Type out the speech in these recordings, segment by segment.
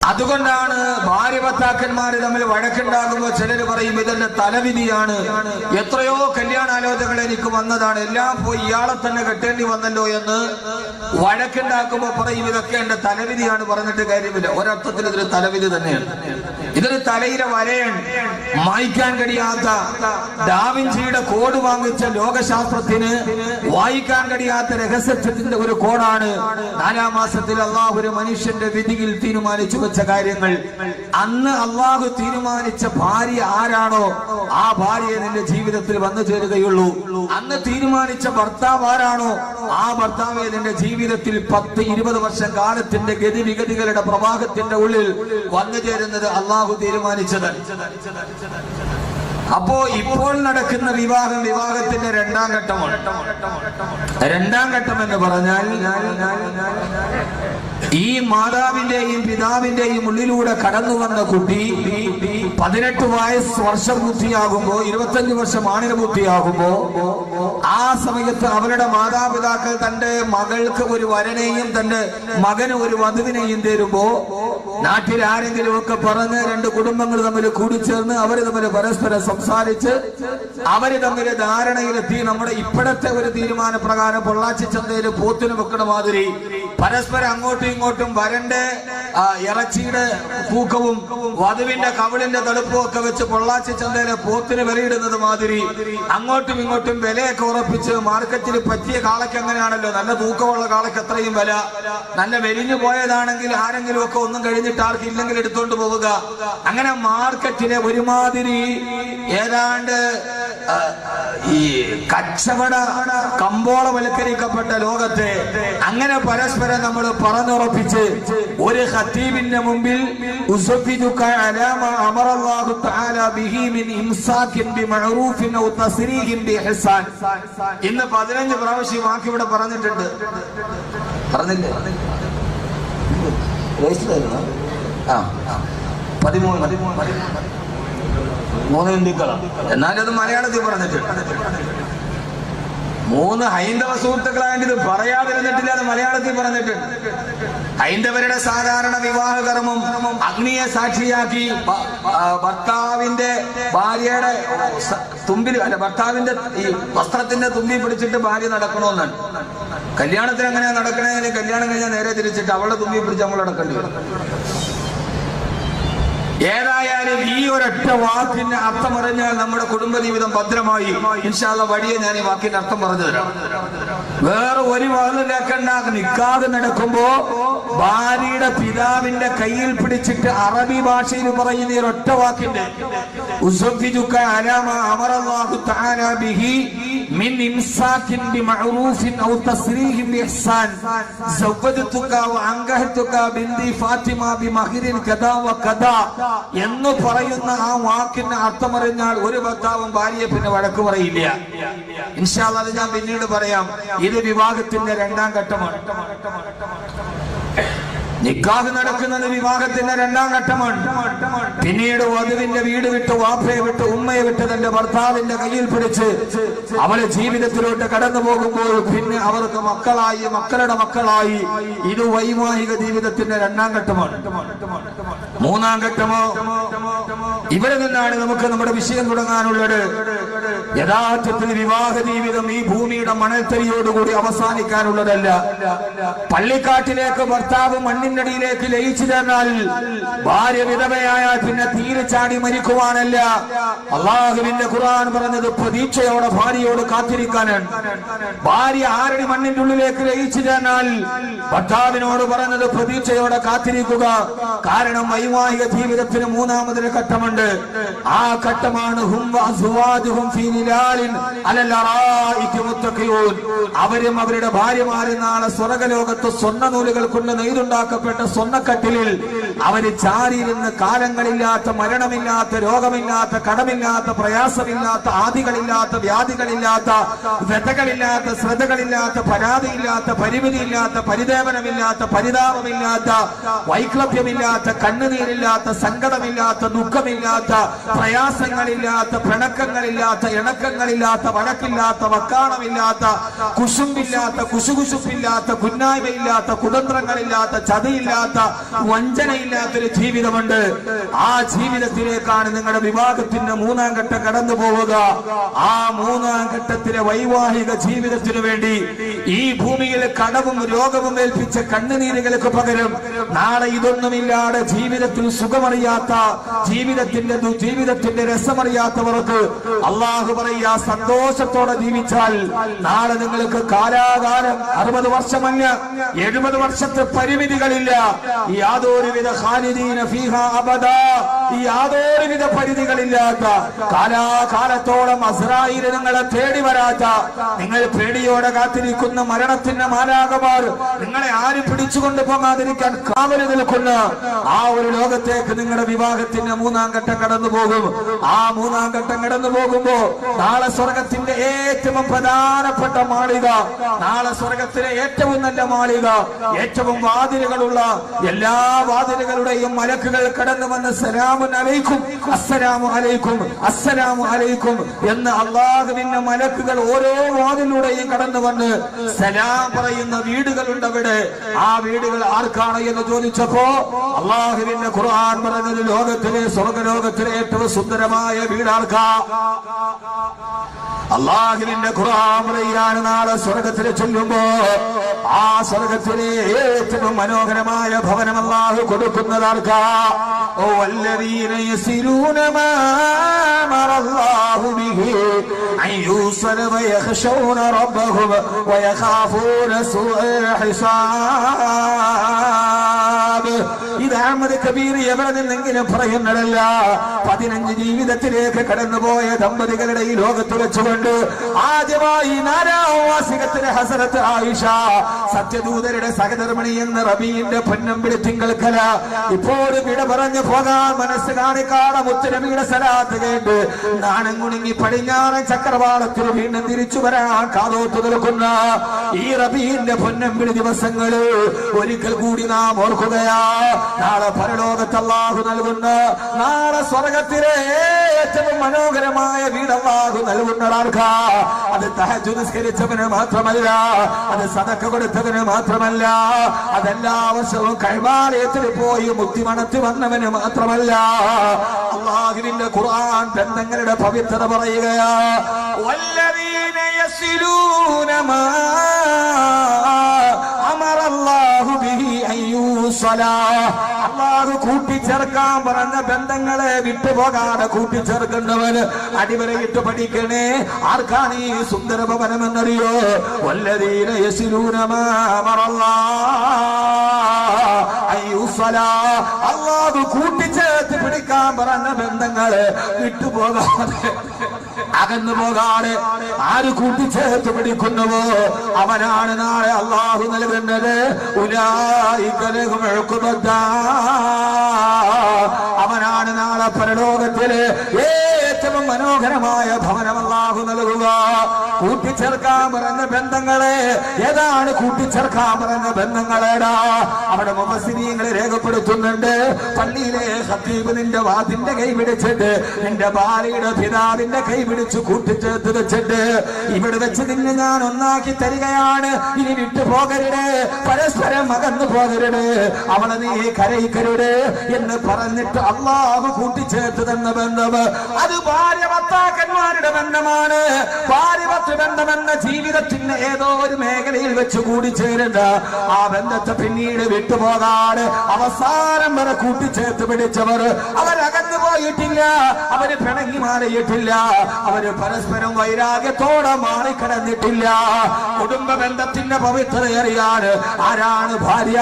അതുകൊണ്ടാണ് ഭാര്യ ഭർത്താക്കന്മാര് തമ്മിൽ വഴക്കുണ്ടാകുമ്പോൾ ചിലർ പറയും ഇതെന്റെ തലവിധിയാണ്. എത്രയോ കല്യാണാലോചനകൾ എനിക്ക് വന്നതാണ്, എല്ലാം പോയി ഇയാളെ തന്നെ കെട്ടേണ്ടി വന്നല്ലോ എന്ന് വഴക്കുണ്ടാക്കുമ്പോ പറയും ഇതൊക്കെ എന്റെ തലവിധിയാണ്. പറഞ്ഞിട്ട് കാര്യമില്ല. ഒരർത്ഥത്തിൽ ഇതൊരു തലവിധി തന്നെയാണ്. ഇതൊരു തലയിലെ വരയാണ്. മായ്ക്കാൻ കഴിയാത്ത ഡാവിഞ്ചിയുടെ കോഡ് വാങ്ങിച്ച ലോകശാസ്ത്രത്തിന് വായിക്കാൻ കഴിയാത്ത രഹസ്യത്തിന്റെ ഒരു കോഡാണ്. 4-ാം മാസത്തിൽ അള്ളാഹു ഒരു മനുഷ്യന്റെ വിധിയിൽ തീരുമാനിച്ചു വെച്ച കാര്യങ്ങൾ. അന്ന് അള്ളാഹു തീരുമാനിച്ച ഭാര്യ ആരാണോ ആ ഭാര്യയെ നിന്റെ ജീവിതത്തിൽ വന്നു ചേരുകയുള്ളൂ. അന്ന് തീരുമാനിച്ച ഭർത്താവ് ആരാണോ ആ ഭർത്താവെ നിന്റെ ജീവിതത്തിൽ 10-20 വർഷം കാലത്തിന്റെ ഗതിവിഗതികളുടെ പ്രവാഹത്തിന്റെ ഉള്ളിൽ വന്നു ചേരുന്നത് അള്ളാഹു തീരുമാനിച്ചത്. അപ്പോ ഇപ്പോൾ നടക്കുന്ന വിവാഹത്തിന്റെ 2-ാം ഘട്ടമാണ്. 2-ാം ഘട്ടം എന്ന് പറഞ്ഞാൽ ഈ മാതാവിന്റെയും പിതാവിന്റെയും ഉള്ളിലൂടെ കടന്നു വന്ന കുട്ടി 18 വർഷം പൂർത്തിയാകുമ്പോ 25 വർഷം ആണിനപൂർത്തിയാകുമ്പോ ആ സമയത്ത് അവരുടെ മാതാപിതാക്കൾ തന്റെ മകൾക്ക് ഒരു വരനെയും തന്റെ മകന് ഒരു വധുവിനെയും തരുമ്പോ നാട്ടിൽ ആരെങ്കിലും ഒക്കെ പറഞ്ഞ് 2 കുടുംബങ്ങൾ തമ്മിൽ കൂടിച്ചേർന്ന് അവര് തമ്മിൽ പരസ്പരം സംസാരിച്ച് അവര് തമ്മിൽ ധാരണയിലെത്തി നമ്മുടെ ഇപ്പോഴത്തെ ഒരു തീരുമാന പ്രകാരം പൊള്ളാച്ചി ചന്തയിൽ പോത്തിന് വെക്കണ മാതിരി പരസ്പരം അങ്ങോട്ടും ഇങ്ങോട്ടും വരന്റെ ഇറച്ചിയുടെ തൂക്കവും വധുവിന്റെ കവിളിന്റെ തടുപ്പും ഒക്കെ വെച്ച് പൊള്ളാച്ചി ചന്തയിലെ പോത്തിന് വിലയിടുന്നത് മാതിരി അങ്ങോട്ടും ഇങ്ങോട്ടും വിലയൊക്കെ ഉറപ്പിച്ച് മാർക്കറ്റിൽ പറ്റിയ കാളയ്ക്ക് അങ്ങനെയാണല്ലോ, നല്ല തൂക്കമുള്ള കാളയ്ക്ക് അത്രയും വില, നല്ല വെലിഞ്ഞു പോയതാണെങ്കിൽ ആരെങ്കിലും ഒക്കെ ഒന്നും കഴിഞ്ഞിട്ട് ആർക്ക് ഇല്ലെങ്കിൽ എടുത്തോണ്ട് പോവുക. അങ്ങനെ മാർക്കറ്റിലെ ഒരുമാതിരി ഏതാണ്ട് ഈ കച്ചവട കമ്പോളവൽക്കരിക്കപ്പെട്ട ലോകത്തെ അങ്ങനെ പരസ്പരം നമ്മൾ പറഞ്ഞുറപ്പിച്ച് ഒരു ഖതീബിന്റെ മുമ്പിൽ ഇന്ന് 15 പ്രാവശ്യം വാക്ക് ഇവിടെ പറഞ്ഞിട്ടുണ്ട്. പറഞ്ഞില്ലേ? 13 ഹിന്ദുക്കളാണ്. എന്നാലത് മലയാളത്തിൽ പറഞ്ഞിട്ടുണ്ട്. 3 ഹൈന്ദവ സുഹൃത്തുക്കളായിട്ട് ഇത് പറയാതിരുന്നിട്ടില്ല, അത് മലയാളത്തിൽ പറഞ്ഞിട്ടുണ്ട്. ഹൈന്ദവരുടെ സാധാരണ വിവാഹ കർമ്മം അഗ്നിയെ സാക്ഷിയാക്കി ഭർത്താവിന്റെ ഭാര്യയുടെ തുമ്പിൽ അല്ല ഭർത്താവിന്റെ ഈ വസ്ത്രത്തിന്റെ തുമ്പി പിടിച്ചിട്ട് ഭാര്യ നടക്കണമെന്നാണ്. കല്യാണത്തിന് എങ്ങനെയാ നടക്കണേ? കല്യാണം കഴിഞ്ഞാൽ നേരെ തിരിച്ചിട്ട് അവളുടെ തുമ്പി പിടിച്ച് നമ്മൾ നടക്കേണ്ടി വരും. ഏതായാലും ഈ ഒരൊറ്റ വാക്കിന്റെ അർത്ഥം അറിഞ്ഞാൽ നമ്മുടെ കുടുംബജീവിതം ഭദ്രമായി. ഇൻഷാ അല്ലാഹ് വഴിയെ ഞാൻ ഈ വാക്കിന്റെ അർത്ഥം പറഞ്ഞു തരാം. വേറെ ഒരു വാതിലേക്കണ്ട. നിക്കാഹ് നടക്കുമ്പോ ഭാര്യയുടെ പിതാവിന്റെ കയ്യിൽ പിടിച്ചിട്ട് അറബി ഭാഷയിൽ പറയുന്ന ഒരൊറ്റ വാക്കിന്റെ എന്ന് പറയുന്ന ആ വാക്കിന് അർത്ഥമറിഞ്ഞാൽ ഒരു ഭർത്താവും ഭാര്യയെ പിന്നെ വഴക്ക് പറയില്ല. ഇൻഷാ അല്ലാഹ് അത് ഞാൻ പിന്നീട് പറയാം. ഇത് വിവാഹത്തിന്റെ 2-ാം ഘട്ടമാണ്. നിക്കാഹ് നടക്കുന്നത് വിവാഹത്തിന്റെ 2-ാം ഘട്ടമാണ്. പിന്നീട് വധുവിന്റെ വീട് വിട്ട് വാപ്പയെ വിട്ട് ഉമ്മയെ വിട്ട് തന്റെ ഭർത്താവിന്റെ കയ്യിൽ പിടിച്ച് അവളെ ജീവിതത്തിലോട്ട് കടന്നു പോകുമ്പോൾ പിന്നെ അവർക്ക് മക്കളായി മക്കളുടെ മക്കളായി. ഇത് വൈവാഹിക ജീവിതത്തിന്റെ 2-ാം ഘട്ടമാണ്. 3-ാം ഘട്ടമോ ഇവിടെ നിന്നാണ് നമുക്ക് നമ്മുടെ വിഷയം തുടങ്ങാനുള്ളത്. യഥാർത്ഥത്തിൽ വിവാഹ ജീവിതം ഈ ഭൂമിയുടെ മണൽത്തരിയോടുകൂടി അവസാനിക്കാനുള്ളതല്ല. പള്ളിക്കാട്ടിലേക്ക് ഭർത്താവ് മണ്ണിനടിയിലേക്ക് ലയിച്ചു ചേർന്നാൽ ഭാര്യ വിധവയായാൽ പിന്നെ തീരെ ചാടി മരിക്കുവാനല്ല. അള്ളാഹുവിന്റെ ഖുർആൻ പറഞ്ഞത് പ്രതീക്ഷയോടെ ഭാര്യയോട് കാത്തിരിക്കാനാണ്. ഭാര്യ ആരടി മണ്ണിന്റെ ഉള്ളിലേക്ക് ലയിച്ചു ചേർന്നാൽ ഭർത്താവിനോട് പറഞ്ഞത് പ്രതീക്ഷയോടെ കാത്തിരിക്കുക. കാരണം വൈവാഹിക ജീവിതത്തിന് 3-ാമതൊരു ഘട്ടമുണ്ട്. ആ ഘട്ടമാണ് അവരും അവരുടെ ഭാര്യമാരും നാളെ സ്വർഗലോകത്ത് സ്വർണ്ണ നൂലുകൾ കൊണ്ട് നെയ്തുണ്ടാക്കപ്പെട്ട സ്വർണ്ണക്കട്ടിലിൽ അവര് ചാരിയിരുന്ന് കാലങ്ങളില്ലാത്ത മരണമില്ലാത്ത രോഗമില്ലാത്ത കടമില്ലാത്ത പ്രയാസമില്ലാത്ത ആദികളില്ലാത്ത വ്യാധികളില്ലാത്ത വ്യതകളില്ലാത്ത ശ്രദ്ധകളില്ലാത്ത പരാതിയില്ലാത്ത പരിമിതിയില്ലാത്ത പരിദേവനമില്ലാത്ത പരിതാപമില്ലാത്ത വൈക്ലഭ്യമില്ലാത്ത കണ്ണുനീരില്ലാത്ത സങ്കടമില്ലാത്ത ദുഃഖമില്ലാത്ത പ്രയാസങ്ങളില്ലാത്ത പിണക്കങ്ങളില്ലാത്ത ഇണക്കങ്ങളില്ലാത്ത വഴക്കില്ലാത്ത വക്കാണമില്ലാത്ത കുശുമ്പില്ലാത്ത കുശുകുശുപ്പില്ലാത്ത കുന്നായ്മയില്ലാത്ത കുതന്ത്രങ്ങളില്ലാത്ത ചതിയില്ലാത്ത വഞ്ചനയില്ലാത്ത ഇല്ലാത്തൊരു ജീവിതമുണ്ട്. ആ ജീവിതത്തിലേക്കാണ് നിങ്ങളുടെ വിവാഹത്തിന്റെ മൂന്നാം ഘട്ടം കടന്നു പോവുക. ആ മൂന്നാം ഘട്ടത്തിലെ വൈവാഹിക ജീവിതത്തിനു വേണ്ടി ഈ ഭൂമിയിൽ കടവും രോഗവും ഏൽപ്പിച്ച കണ്ണുനീരുകൾക്ക് പകരം നാളെ ഇതൊന്നുമില്ലാതെ ജീവിതത്തിൽ സുഖമറിയാത്ത ജീവിതത്തിന്റെ രസമറിയാത്തവർക്ക് അള്ളാഹു പറയുക, സന്തോഷത്തോടെ ജീവിച്ചാൽ നാളെ നിങ്ങൾക്ക് കാലാകാലം 60 വർഷമല്ല 70 വർഷത്തെ പരിമിതികളില്ല. യാതൊരുവിധ ഖാലിദീന ഫീഹാ അബദാ, യാതൊരുവിധ പരിധികളില്ലാത്ത കാലാകാലത്തോളം അസ്രായീൽ നിങ്ങളെ തേടി വരാത്ത, നിങ്ങൾ പേടിയോടെ കാത്തിരിക്കുന്ന മരണത്തിന്റെ മാലാഖമാർ നിങ്ങളെ ആരും പിടിച്ചുകൊണ്ട് പോകാതിരിക്കാൻ കാവല് നിൽക്കുന്ന ആ ഒരു ലോകത്തേക്ക് നിങ്ങളുടെ വിവാഹത്തിന്റെ മൂന്നാം ഘട്ടം കടന്നു പോകും. ആ മൂന്നാം ഘട്ടം കടന്നു പോകുമ്പോ നാളെ സ്വർഗത്തിന്റെ ഏറ്റവും പ്രധാനപ്പെട്ട മാളിക, നാളെ സ്വർഗത്തിലെ ഏറ്റവും നല്ല മാളിക, ഏറ്റവും വാതിലുകളുള്ള എല്ലാ വാതിലുകളുടെയും മലക്കുകൾ കടന്നു വന്ന് സലാമുൻ അലൈക്കും, അസ്സലാമു അലൈക്കും, അസ്സലാമു അലൈക്കും എന്ന് അള്ളാഹുവിന്റെ മലക്കുകൾ ഓരോ വാതിലൂടെയും കടന്നു വന്ന് സലാം പറയുന്ന വീടുകളുണ്ട് അവിടെ. ആ വീടുകൾ ആർക്കാണ് എന്ന് ചോദിച്ചപ്പോ അള്ളാഹുവിന്റെ ഖുർആൻ പറഞ്ഞത് ലോകത്തിലെ സ്വർഗലോകത്തിലെ ഏറ്റവും സുന്ദരമായ വീടാർക്കാ? അള്ളാഹുവിന്റെ ഖുർആൻ പറയാണ്, നാളെ സ്വർഗത്തിലെ ചൊല്ലുമ്പോ ആ സ്വർഗത്തിലെ ഏറ്റവും മനോഹരമായ ഭവനം അല്ലാഹു കൊടുക്കുന്നതാർക്കാ? ഓ വല്ലദീന യസിലൂന മാ അമറല്ലാഹു ബിഹി അയ്യൂസല വയഖശൂന റബ്ബഹും വയഖാഫൂന സൂഅൽ ഹിസാബ്. ഇത് അഹ്മദ് കബീർ എവിടെ നിന്നെങ്കിലും പറയുന്നതല്ല. 15 ജീവിതത്തിലേക്ക് കടന്നുപോയ ദമ്പതികളുടെ ഈ ലോകത്ത് വെച്ചുകൊണ്ട് ആദ്യമായി 4ാം വാർഷികത്തിലെ ഹസരത്ത് ആയിഷ സത്യദൂതരുടെ സഹധർമ്മിണി എന്ന റബീന്റെ പൊന്നമ്പിടി തിങ്കൾക്കല ഇപ്പോഴും വിട പറഞ്ഞു പോകാൻ മനസ്സ് കാണിക്കാതെ മുത്തുനബിയുടെ സലാത്ത് കേട്ട് നാണം കുണുങ്ങി പടിഞ്ഞാറൻ ചക്രവാളത്തിൽ വീണ്ടും തിരിച്ചു വരാൻ കാതോത്തു നിൽക്കുന്ന ഈ റബീന്റെ പൊന്നമ്പിടി ദിവസങ്ങള് ഒരിക്കൽ കൂടി നാം ഓർക്കുകയാ. നാളെ പരലോകത്ത് അല്ലാഹു നൽകുന്ന, നാളെ സ്വർഗത്തിലെ ഏറ്റവും മനോഹരമായ വീട് അല്ലാഹു നൽകുന്നതാർക്കാ? അത് തഹജ്ജുദ് നിസ്കരിച്ചവന് മാത്രമല്ല, അത് സദഖ കൊടുത്തവന് മാത്രമല്ല, അതെല്ലാ വർഷവും കഅബയിൽ പോയി മുക്തി മണത്തി വന്നവന് മാത്രമല്ല. അല്ലാഹുവിന്റെ ഖുർആൻ ബന്ധങ്ങളുടെ പവിത്രത പറയുകയാ. വല്ലദീന യസിലൂന മാ അമറല്ലാഹു ബിഹി അയ്യൂസലാ. അല്ലാഹു കൂട്ടിച്ചേർക്കാൻ പറഞ്ഞ ബന്ധങ്ങളെ വിട്ടുപോകാതെ കൂട്ടിച്ചേർക്കുന്നവന് അടിവരയിട്ട് പഠിക്കണേ. ആർക്കാണ് ഈ സുന്ദര ഭവനം എന്നറിയോ? വല്ലദീന യസിലൂന മാ അമറല്ലാഹു അയ്യൂസലാ. അല്ലാഹു കൂട്ടിച്ചേർത്ത് പിടിക്കാൻ പറഞ്ഞ ബന്ധങ്ങളെ വിട്ടുപോകാതെ അകന്നു പോകാതെ ആര് കൂട്ടിച്ചേർത്ത് പിടിക്കുന്നുവോ അവനാണ് നാളെ അല്ലാഹു നൽകുന്നത്. അവനാണ് നാളെ പരലോകത്തില് ഏറ്റവും മനോഹരമായ ഭവനം അല്ലാഹു നൽകുക. കൂട്ടിച്ചേർക്കാൻ പറഞ്ഞ ബന്ധങ്ങളെ ഏതാണ്? കൂട്ടിച്ചേർക്കാൻ പറഞ്ഞ ബന്ധങ്ങളേടാ? അവിടെ മുഫസ്സിരീങ്ങൾ രേഖപ്പെടുത്തുന്നുണ്ട്. പള്ളിയിലെ ഖത്തീബ് നിന്റെ വാതിന്റെ കൈ പിടിച്ചിട്ട് നിന്റെ ഭാര്യയുടെ പിതാവിന്റെ കൈ പിടിച്ചു കൂട്ടിച്ചേർത്ത് വെച്ചിട്ട് ഇവിടെ വെച്ച് നിന്നെ ഞാൻ ഒന്നാക്കി തരികയാണ്, ഇനി വിട്ടു പോകരുത്, പരസ്പരം അകന്നു പോകരുത്, അവളെ നീ കരയിക്കരുത് എന്ന് പറഞ്ഞിട്ട് അല്ലാഹു കൂട്ടിച്ചേർത്ത് തന്ന ബന്ധം അത് ഭാര്യ ഭർത്താക്കന്മാരുടെ ബന്ധമാണ്. ഭാര്യ ഭർത്തൃ ബന്ധമെന്ന ജീവിതത്തിന്റെ ഏതോ ഒരു മേഖലയിൽ വെച്ച് കൂടിച്ചേരുന്ന ആ ബന്ധത്തെ പിന്നീട് വിട്ടുപോകാതെ അവസാനം വരെ കൂട്ടിച്ചേർത്ത് പിടിച്ചവർ അവരകന്നു പോയിട്ടില്ല, അവര് പിണങ്ങി മാറിയിട്ടില്ല, അവര് പരസ്പരം വൈരാഗ്യത്തോടെ മാറിക്കിടന്നിട്ടില്ല. കുടുംബ ബന്ധത്തിന്റെ പവിത്രത അറിയാൻ ആരാണ് ഭാര്യ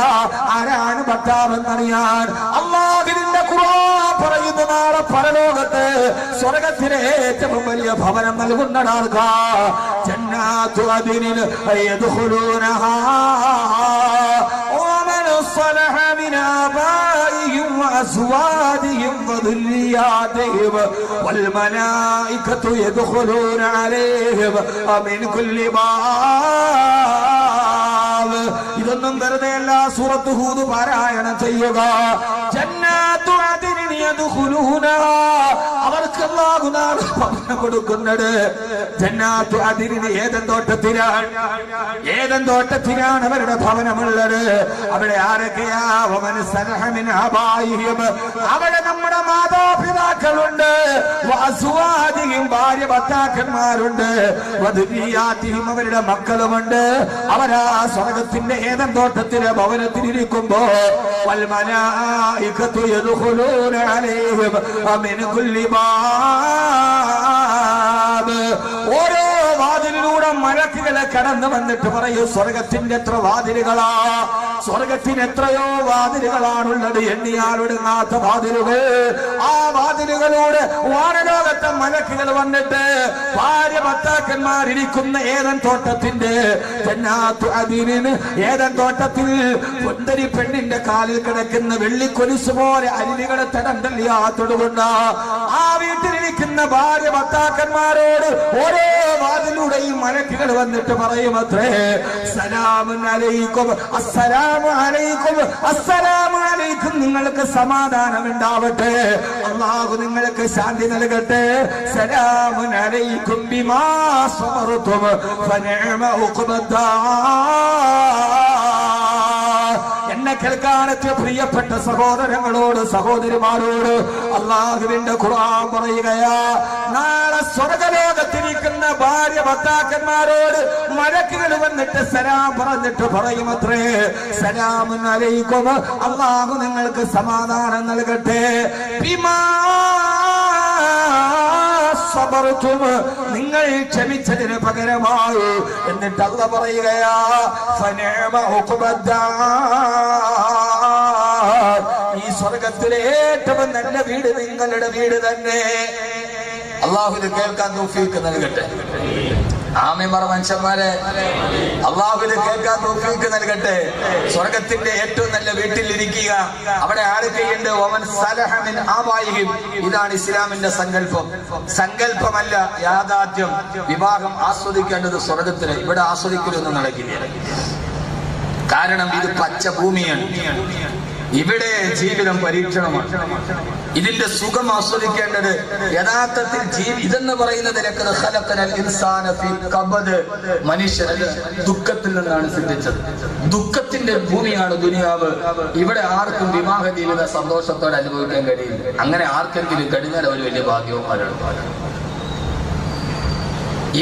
ആരാണ് ഭർത്താവ് എന്നറിയാൻ അല്ലാഹുവിന്റെ ഖുർആൻ പറയുന്ന നാളെ പരലോകത്ത് സ്വർഗത്തിലെ ഏറ്റവും വലിയ ഭവനം നൽകുന്നതാർക്കാ? ജന്നാത്തു അദ്നിൻ യദ്ഖുലൂനഹാ വമൻ സ്വലഹ മിൻ ആബാഇഹിം വഅസ്വാദിഹിം വദുരിയാതിഹിം വൽമലായികതു യദ്ഖുലൂന അലൈഹിം മിൻ കുല്ലി ബാബ്. ഇതൊന്നും വെറുതെയല്ല, സൂറത്ത് ഹൂദ് പാരായണം ചെയ്യുക. ജന്നാത്തു അദ്നിൻ യദ്ഖുലൂനഹാ, അവർക്ക് അല്ലാഹു നാളെ ഭവനം കൊടുക്കുന്നത്. ജന്നാത്തു അദിനിന് ഏദൻ തോട്ടത്തിലാണ് അവരുടെ ഭവനമുള്ളത്. അവിടെ ആരൊക്കെയാ? വമൻ സലഹ മിൻ അബായിഹിം, അവിടെ നമ്മുടെ മാതാപിതാക്കളുണ്ട്. വഅസ്വാദിഹിം, ഭാര്യ ഭർത്താക്കന്മാരുണ്ട്. വദുരിയാതിഹിം, അവരുടെ മക്കളുമുണ്ട്. അവരാ സ്വർഗത്തിന്റെ ഏദൻ തോട്ടത്തിലെ ഭവനത്തിലിരിക്കുമ്പോ വൽ മലായികതു യദ്ഖുലൂന അലൈഹിം മിൻ കുല്ലി ബാബ്, ഓരോ വാതിലിലൂടെ മലക്കുകളെ കടന്നു വന്നിട്ട് പറയൂ, സ്വർഗത്തിന്റെ എത്ര വാതിലുകളാ, സ്വർഗത്തിന് എത്രയോ വാതിലുകളാണുള്ളത്, എണ്ണിയാലൊടുങ്ങാത്ത വാതിലുകൾ. ആ വാതിലുകളോട് വാനലോകത്തെ മലക്കുകൾ വന്നിട്ട് ഭാര്യ ഭർത്താക്കന്മാരിരിക്കുന്ന ഏദൻ തോട്ടത്തിന്റെ ജന്നാത്തു അദീനിന് ഏദൻ തോട്ടത്തിൽ സുന്ദരി പെണ്ണിന്റെ കാലിൽ കിടക്കുന്ന വെള്ളിക്കൊലുസ് പോലെ അരുവികളെ തടം തള്ളിയാത്തതുകൊണ്ട് ആ വീട്ടിലിരിക്കുന്ന ഭാര്യ ഭർത്താക്കന്മാരോട് ഓരോ വാതിലൂടെയും മലക്കുകൾ വന്നിട്ട് പറയുമത്രേ, സലാമുൻ അലൈക്കും, അസ്സലാമു അലൈക്കും, അസ്സലാമു അലൈക്കും, നിങ്ങൾക്ക് സമാധാനം ഉണ്ടാവട്ടെ, അല്ലാഹു നിങ്ങൾക്ക് ശാന്തി നൽകട്ടെ. സലാമുൻ അലൈക്കും ബിമാ സബർതും ഫനിഅമ ഉഖ്ബദ്ദാർ. എന്നെ കേൾക്കാനെത്തിയ പ്രിയപ്പെട്ട സഹോദരങ്ങളോട് സഹോദരിമാരോട് അല്ലാഹുവിന്റെ ഖുർആൻ പറയുകയാ, നാളെ സ്വർഗലോകത്തിരിക്കുന്ന ഭാര്യ ഭർത്താക്കന്മാരോട് മലക്കുകൾ വന്നിട്ട് സലാം പറഞ്ഞിട്ട് പറയുമത്രേ, സലാമുൻ അലൈക്കും, അല്ലാഹു നിങ്ങൾക്ക് സമാധാനം നൽകട്ടെ. ബിമാ സബർതും, നിങ്ങൾ ക്ഷമിച്ചതിന് പകരമായി. എന്നിട്ട് അല്ലാഹു പറയുകയാ, ഫനിഅമ ഉഖ്ബദ്ദാർ, ഈ സ്വർഗത്തിലെ ഏറ്റവും നല്ല വീട് നിങ്ങളുടെ വീട് തന്നെ. അല്ലാഹുവിനെ കേൾക്കാൻ തൗഫീഖ് നൽകട്ടെ. ആമീൻ പറ മനുഷ്യന്മാരെ, അല്ലാഹുവിനെ കേൾക്കാൻ തൗഫീഖ് നൽകട്ടെ. സ്വർഗത്തിന്റെ ഏറ്റവും നല്ല വീട്ടിലിരിക്കുക. അവിടെ ആരൊക്കെയുണ്ട്? വമൻ സലഹ മിൻ ആബായിഹിം. ഇതാണ് ഇസ്ലാമിന്റെ സങ്കല്പം. സങ്കല്പമല്ല, യാഥാർത്ഥ്യം. വിവാഹം ആസ്വദിക്കേണ്ടത് സ്വർഗത്തിന്, ഇവിടെ ആസ്വദിക്കലൊന്നും നടക്കില്ല. കാരണം ഇത് പച്ച ഭൂമിയാണ്. ഇവിടെ ജീവിതം പരീക്ഷണമാണ്. ഇതിന്റെ സുഖം ആസ്വദിക്കേണ്ടത് യഥാർത്ഥത്തിൽ ഇതെന്ന് പറയുന്നത് മനുഷ്യനെ ദുഃഖത്തിൽ നിന്നാണ് സൃഷ്ടിച്ചത്. ദുഃഖത്തിന്റെ ഭൂമിയാണ് ദുനിയാവ്. ഇവിടെ ആർക്കും വിവാഹ ജീവിത സന്തോഷത്തോടെ അനുഭവിക്കാൻ കഴിയില്ല. അങ്ങനെ ആർക്കെങ്കിലും കഴിഞ്ഞാൽ അവർ വലിയ ഭാഗ്യവന്മാരാണ്.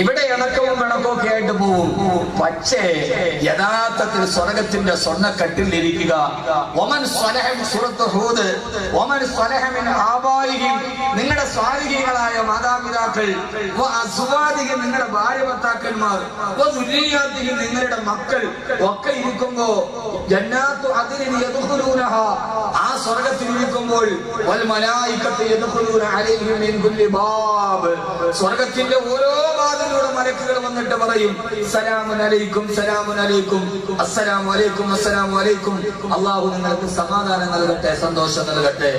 ഇവിടെ ഇണക്കവും പിണക്കവും ഒക്കെ ആയിട്ട് പോവും. പക്ഷേ യഥാർത്ഥത്തിൽ സ്വർഗത്തിന്റെ സ്വർണ്ണക്കട്ടിലിരിക്കുക. ഒമൻ സ്വലഹം സൂറത്ത് ഹൂദ്, ഒമൻ സ്വലഹമിൻ ആബായിഹിം, നിങ്ങളുടെ സ്വാലിഹീങ്ങളായ മാതാപിതാക്കൾ, വഅസ്വാദിഹിം, നിങ്ങളുടെ ഭാര്യ ഭർത്താക്കന്മാർ, വദുരിയാതിഹിം, നിങ്ങളുടെ മക്കൾ ഒക്കെ ഇരിക്കുമ്പോ ജന്നാത്തു അദ്നിൻ യദ്ഖുലൂനഹാ, ആ സ്വർഗ്ഗത്തിൽ ഇരിക്കുമ്പോൾ വൽ മലായികത്തു യദ്ഖുലൂന അലൈഹിം മിൻ കുല്ലി ബാബ്, സ്വർഗ്ഗത്തിന്റെ ഓരോ വാതിലൂടെ മലക്കുകൾ വന്നിട്ട് പറയും, സലാമുൻ അലൈക്കും, സലാമുൻ അലൈക്കും, അസ്സലാമു അലൈക്കും, അസ്സലാമു അലൈക്കും, അല്ലാഹു നിങ്ങൾക്ക് സമാധാനം നൽകട്ടെ, സന്തോഷം നൽകട്ടെ.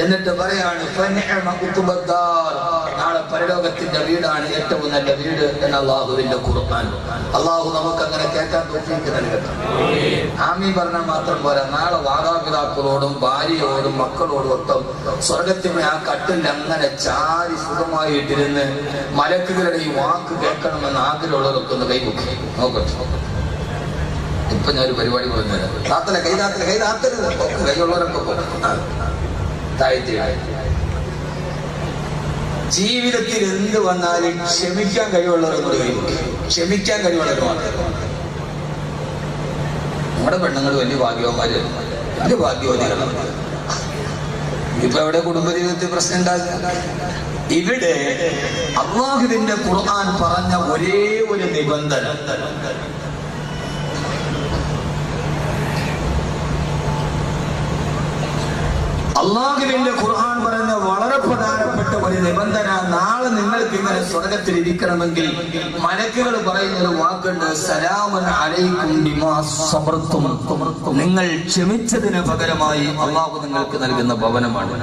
എന്നിട്ട് പറയാണ് ഫനിഅമ ഉഖ്ബദ്ദാർ, നാളെ പരലോകത്തിന്റെ വീടാണ് ഏറ്റവും നല്ല വീട് എന്ന് അല്ലാഹുവിന്റെ ഖുർആൻ. അല്ലാഹു നമുക്ക് അങ്ങനെ കേൾക്കാൻ തൗഫീഖ് നൽകട്ടെ. ആമീൻ പറഞ്ഞാൽ മാത്രം പോരാ, നാളെ മാതാപിതാക്കളോടും ഭാര്യയോടും മക്കളോടും ഒക്കെ സ്വർഗത്തിന്റെ ആ കട്ടിൽ അങ്ങനെ ചാരി സുഖമായിട്ടിരുന്ന് മലക്കുകളുടെ ഈ വാക്ക് കേൾക്കണമെന്ന് ആഗ്രഹമുള്ളവരൊക്കെ ഒന്ന് കൈമുക്കി നോക്കട്ടെ. ഇപ്പൊ ഞാനൊരു പരിപാടി പറഞ്ഞുതരാം. താത്തല കൈതാത്തരുത്, കൈയുള്ളവരൊക്കെ താഴ്ത്തി. ജീവിതത്തിൽ എന്ത് വന്നാലും ക്ഷമിക്കാൻ കഴിവുള്ളവരൊന്നും കൈമുക്കി. ക്ഷമിക്കാൻ കഴിവുള്ളവർ മാത്രം. നമ്മുടെ പെണ്ണുങ്ങൾ വലിയ ഭാഗ്യവന്മാര്, വലിയ ഭാഗ്യവതികളാണ്. ഇപ്പൊ എവിടെ കുടുംബജീവിതത്തിൽ പ്രശ്നം ഉണ്ടാകുക? ഇവിടെ അല്ലാഹുവിന്റെ ഖുർആൻ പറഞ്ഞ ഒരേ ഒരു നിബന്ധന, അല്ലാഹുവിന്റെ ഖുർആൻ പറഞ്ഞ വളരെ പ്രധാനപ്പെട്ട ഒരു നിബന്ധന, നാളെ നിങ്ങൾക്ക് ഇങ്ങനെ സ്വർഗത്തിൽ ഇരിക്കണമെങ്കിൽ മലക്കുകൾ പറയുന്ന ഒരു വാക്കുണ്ട്, സലാമുൻ അലൈക്കും ബിമാ സബർതും, നിങ്ങൾ ക്ഷമിച്ചതിന് പകരമായി അല്ലാഹു നിങ്ങൾക്ക് നൽകുന്ന ഭവനമാണ്.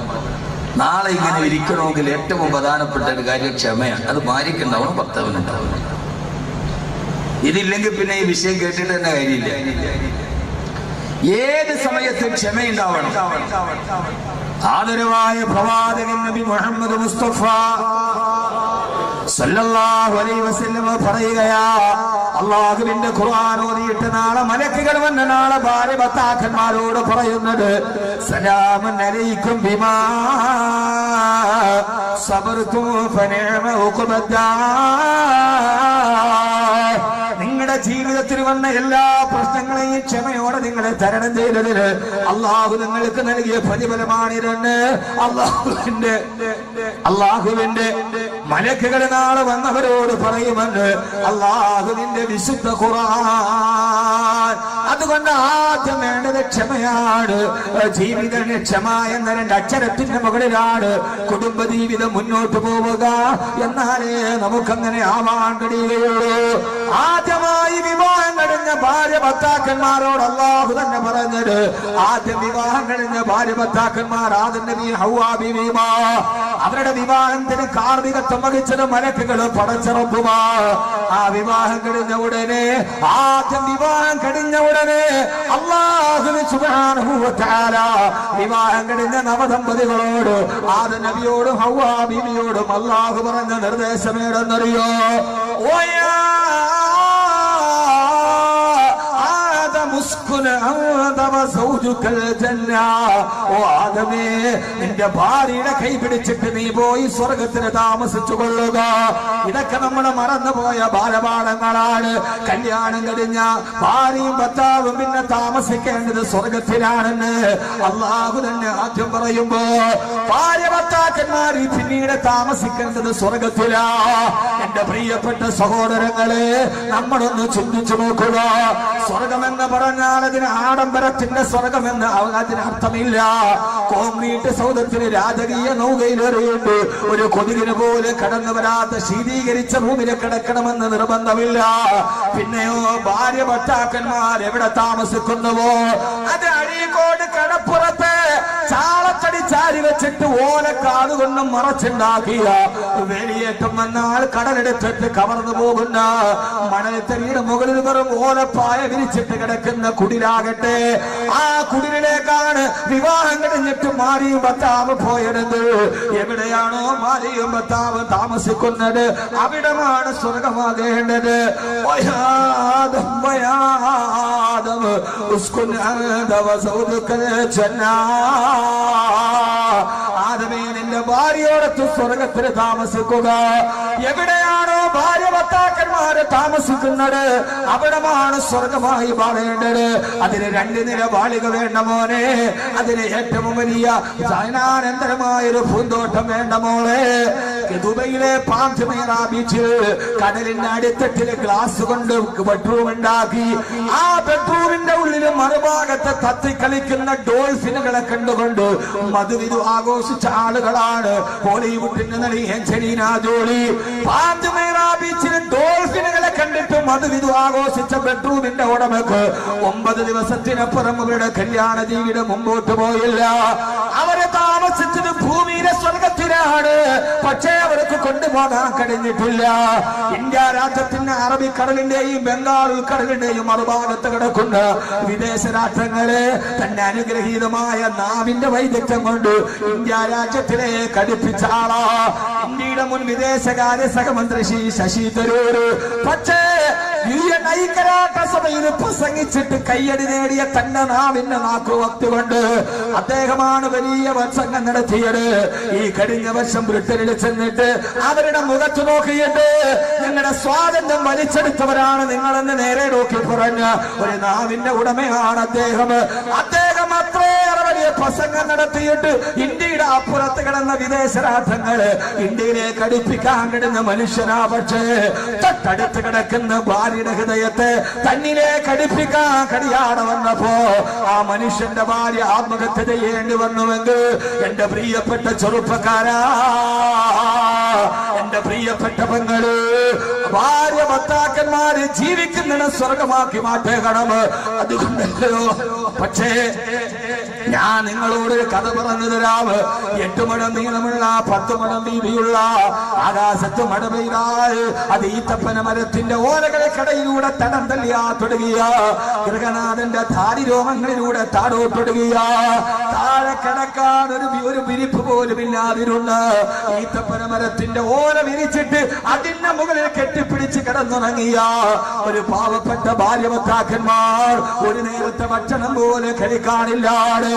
നാളെ ഇങ്ങനെ ഇരിക്കണമെങ്കിൽ ഏറ്റവും പ്രധാനപ്പെട്ട ഒരു കാര്യം ക്ഷമയാണ്. അത് ഭാര്യയ്ക്കുണ്ടാവണം, ഭർത്താവിനുണ്ടാവണം. ഇതില്ലെങ്കിൽ പിന്നെ ഈ വിഷയം കേട്ടിട്ട് തന്നെ കാര്യമില്ല. ഏത് സമയത്തും ക്ഷമയുണ്ടാവണം. ആദരവായ പ്രവാചകൻ നബി മുഹമ്മദ് മുസ്തഫ സല്ലല്ലാഹു അലൈഹി വസല്ലം പറയുകയാ, അല്ലാഹുവിന്റെ ഖുർആൻ ഓതിയിട്ട് നാളെ മലക്കുകൾ വന്ന് നാളെ ഭാര്യ ഭർത്താക്കന്മാരോട് പറയുന്നത്, സലാമുൻ അലൈക്കും ബിമാ സബർതും ഫനിഅമ ഉഖബദ്ദാർ. നിങ്ങളുടെ ജീവിതത്തിൽ വന്ന എല്ലാ പ്രശ്നങ്ങളെയും ക്ഷമയോടെ നിങ്ങളെ തരണം ചെയ്തതിന് അള്ളാഹു നിങ്ങൾക്ക് നൽകിയ പ്രതിഫലമാണിതെന്ന് അള്ളാഹുവിന്റെ മലക്കുകൾ നാളെ വന്നവരോട് പറയുമെന്ന് അള്ളാഹുവിന്റെ വിശുദ്ധ ഖുർആൻ. അതുകൊണ്ട് ആദ്യം വേണ്ടത് ക്ഷമയാണ്. ജീവിത ക്ഷമ എന്ന 2 അക്ഷരത്തിന്റെ മുകളിലാണ് കുടുംബജീവിതം മുന്നോട്ട് പോവുക. എന്നാലേ നമുക്കങ്ങനെ ആവാൻ കഴിയുകയുള്ളൂ. ആദ്യമായി വിവാഹം കഴിഞ്ഞ ഭാര്യ ഭർത്താക്കന്മാരോട് അള്ളാഹു തന്നെ പറഞ്ഞത്, ആദ്യം വിവാഹം കഴിഞ്ഞ ഭാര്യ ഭർത്താക്കന്മാർ ആദം നബി ഹവ്വ ബീവിമാ, അവരുടെ വിവാഹത്തിന് കാർമികത്വം വഹിച്ചത് മലക്കുകൾ പടച്ചിറപ്പുമാ. ആ വിവാഹം കഴിഞ്ഞ ഉടനെ, ആദ്യം വിവാഹം കഴിഞ്ഞ ഉടനെ അല്ലാഹു സുബ്ഹാനഹു വ തആല വിവാഹം കഴിഞ്ഞ നവദമ്പതികളോട് ആദം നബിയോടും ഹവ്വ ബീവിയോടും അല്ലാഹു പറഞ്ഞ നിർദ്ദേശമേടെന്നറിയോ? നിന്റെ ഭാര്യയുടെ കൈ പിടിച്ചിട്ട് നീ പോയി സ്വർഗത്തിന് താമസിച്ചു കൊള്ളുക. ഇതൊക്കെ നമ്മൾ മറന്നുപോയ ബാലപാഠങ്ങളാണ്. കല്യാണം കഴിഞ്ഞ ഭാര്യയും ഭർത്താവും പിന്നെ താമസിക്കേണ്ടത് സ്വർഗത്തിലാണെന്ന് അള്ളാഹു തന്നെ ആദ്യം പറയുമ്പോ, ഭാര്യ ഭർത്താക്കന്മാർ പിന്നീട് താമസിക്കേണ്ടത് സ്വർഗത്തിലാ. എന്റെ പ്രിയപ്പെട്ട സഹോദരങ്ങളെ, നമ്മളൊന്ന് ചിന്തിച്ചു നോക്കുക. സ്വർഗമെന്ന് പറഞ്ഞാൽ അതിന് ആഡംബരത്തിന്റെ സ്വർഗമെന്ന് അതിന് അർത്ഥമില്ല. കോൺക്രീറ്റ് സൗധത്തിന് രാജകീയ നൗകയിലേറിയിട്ട് ഒരു കൊതുകിന് പോലെ കടന്നു വരാത്ത ശീതീകരിച്ച റൂമിൽ കിടക്കണമെന്ന് നിർബന്ധമില്ല. പിന്നെയോ ഭാര്യ ഭർത്താക്കന്മാർ എവിടെ താമസിക്കുന്നുവോ അത് അഴീക്കോട് കടപ്പുറത്ത് ചാളത്തടി ചാരി വെച്ചിട്ട് ഓലക്കാട് കൊണ്ടും മറച്ചുണ്ടാക്കിയ വേലിയേറ്റം വന്നാൽ കടലെടുത്തിട്ട് കവർന്നു പോകുന്ന മണൽത്തരിയുടെ മുകളിൽ വെറും ഓലപ്പായ വിരിച്ചിട്ട് കിടക്കുന്ന കുടിലാകട്ടെ, ആ കുടിലിലേക്കാണ് വിവാഹം കഴിഞ്ഞിട്ട് ഭാര്യയും ഭർത്താവ് പോയത്. എവിടെയാണോ ഭാര്യയും ഭർത്താവ് താമസിക്കുന്നത് അവിടമാണ് സ്വർഗമാകേണ്ടത്. ആദമേ, നിന്റെ ഭാര്യയോടൊത്ത് സ്വർഗത്തിന് താമസിക്കുക. എവിടെയാണോ ഭാര്യ ഭർത്താക്കന്മാര് താമസിക്കുന്നത് അവിടമാണ് സ്വർഗമായി മാറേണ്ടത്. അതിന് 2 നില മാളിക വേണ്ട മോനെ, അതിന് ഏറ്റവും വലിയ ജൈനാനന്തരമായൊരു പൂന്തോട്ടം വേണ്ട മോളെ. ദുബൈയിലെ പാംജമേറ ബീച്ചിൽ കടലിന്റെ അടിത്തട്ടില് ഗ്ലാസ് കൊണ്ട് ബെഡ്റൂം ഉണ്ടാക്കി. ആ ബെഡ്റൂമിന്റെ ഉള്ളിൽ മറുഭാഗത്ത് തത്തിക്കളിക്കുന്ന ഡോൾഫിനുകളെ കണ്ടുകൊണ്ട് മധുവിധു ആഘോഷിച്ച ആളുകളാണ് ഹോളിവുഡിന്റെ നടി അഞ്ജലീന ജോളി. പാംജമേറ ബീച്ചിൽ ഡോൾഫിനുകളെ കണ്ടിട്ട് മധുവിധു ആഘോഷിച്ച ബെഡ്റൂമിന്റെ ഉടമക്ക് 9 ദിവസത്തിനപ്പുറം അവരുടെ കല്യാണ ജീവിതം മുമ്പോട്ട് പോയില്ല. അവരെ താമസിച്ചത് ഭൂമിയിലെ സ്വർഗത്തിലാണ്. പക്ഷേ അവർക്ക് കൊണ്ടുപോകാൻ കഴിഞ്ഞിട്ടില്ല. ഇന്ത്യ രാജ്യത്തിന്റെ അറബിക്കടലിന്റെയും ബംഗാൾ ഉൾക്കടലിന്റെയും മറുഭാഗത്ത് കിടക്കുന്ന വിദേശ രാഷ്ട്രങ്ങളെ തന്നെ അനുഗ്രഹീതമായ നാവിന്റെ വൈദഗ്ധ്യം കൊണ്ട് ഇന്ത്യ രാജ്യത്തിലേക്ക് അടുപ്പിച്ച ആളാ ഇന്ത്യയുടെ മുൻ വിദേശകാര്യ സഹമന്ത്രി ശ്രീ ശശി തരൂര്. പക്ഷേ UN ഐക്യരാഷ്ട്രസഭയിൽ പ്രസംഗിച്ചിട്ട് കയ്യടി നേടിയ തന്റെ നാവിന്റെ നാക്കുവക്തുകൊണ്ട് അദ്ദേഹമാണ് വലിയ പ്രസംഗം നടത്തിയത്. ഈ കഴിഞ്ഞ വർഷം ബ്രിട്ടനിൽ ചെന്നിട്ട് അവരുടെ മുഖത്ത് നോക്കിയിട്ട് നിങ്ങളുടെ സ്വാതന്ത്ര്യം വലിച്ചെടുത്തവരാണ് നിങ്ങളെന്ന് നേരെ നോക്കി പറഞ്ഞ ഒരു നാവിന്റെ ഉടമയാണ് അദ്ദേഹം. അദ്ദേഹം അത്രയേറെ വലിയ പ്രസംഗം നടത്തിയിട്ട് ഇന്ത്യയുടെ അപ്പുറത്ത് കിടന്ന വിദേശ രാഷ്ട്രങ്ങള് ഇന്ത്യയിലേക്ക് അടുപ്പിക്കാൻ കിടന്ന മനുഷ്യനാ. പക്ഷേ തൊട്ടടുത്ത് കിടക്കുന്ന ഭാര്യയുടെ ഹൃദയത്തെ തന്നിലേക്ക് അടുപ്പിക്കാൻ കഴിയാതെ വന്നപ്പോ ആ മനുഷ്യന്റെ ഭാര്യ ആത്മഹത്യ ചെയ്യേണ്ടി വന്നുവെങ്കിൽ എന്റെ പ്രിയപ്പെട്ട ചെറുപ്പക്കാരാ, എന്റെ പ്രിയപ്പെട്ട പെങ്ങള്, ഭാര്യ ഭർത്താക്കന്മാര് ജീവിക്കുന്ന സ്വർഗമാക്കി മാറ്റണം. അതുകൊണ്ടല്ലോ. പക്ഷേ ഞാൻ നിങ്ങളോട് കഥ പറഞ്ഞു തരാം. 8 മുഴം നീളമുള്ള 10 മുഴം വീതിയുള്ള ആകാശത്ത് മഴ പെയ്താൽ അത് ഈത്തപ്പന മരത്തിന്റെ ഓലകടയിലൂടെ തടം തല്ലിയാ തൊടുകയ, ഗൃഹനാഥന്റെ ധാരിരോമങ്ങളിലൂടെ താഴോട്ടൊടുകയ, താഴെ കിടക്കാൻ ഒരു വിരിപ്പ് പോലും ഇല്ലാതിരുന്ന് ഈത്തപ്പന മരത്തിന്റെ ഓല വിരിച്ചിട്ട് അതിന്റെ മുകളിൽ കെട്ടിപ്പിടിച്ച് കിടന്നുറങ്ങിയ ഒരു പാവപ്പെട്ട ഭാര്യഭർത്താക്കന്മാർ ഒരു നേരത്തെ ഭക്ഷണം പോലെ കഴിക്കാനില്ലാതെ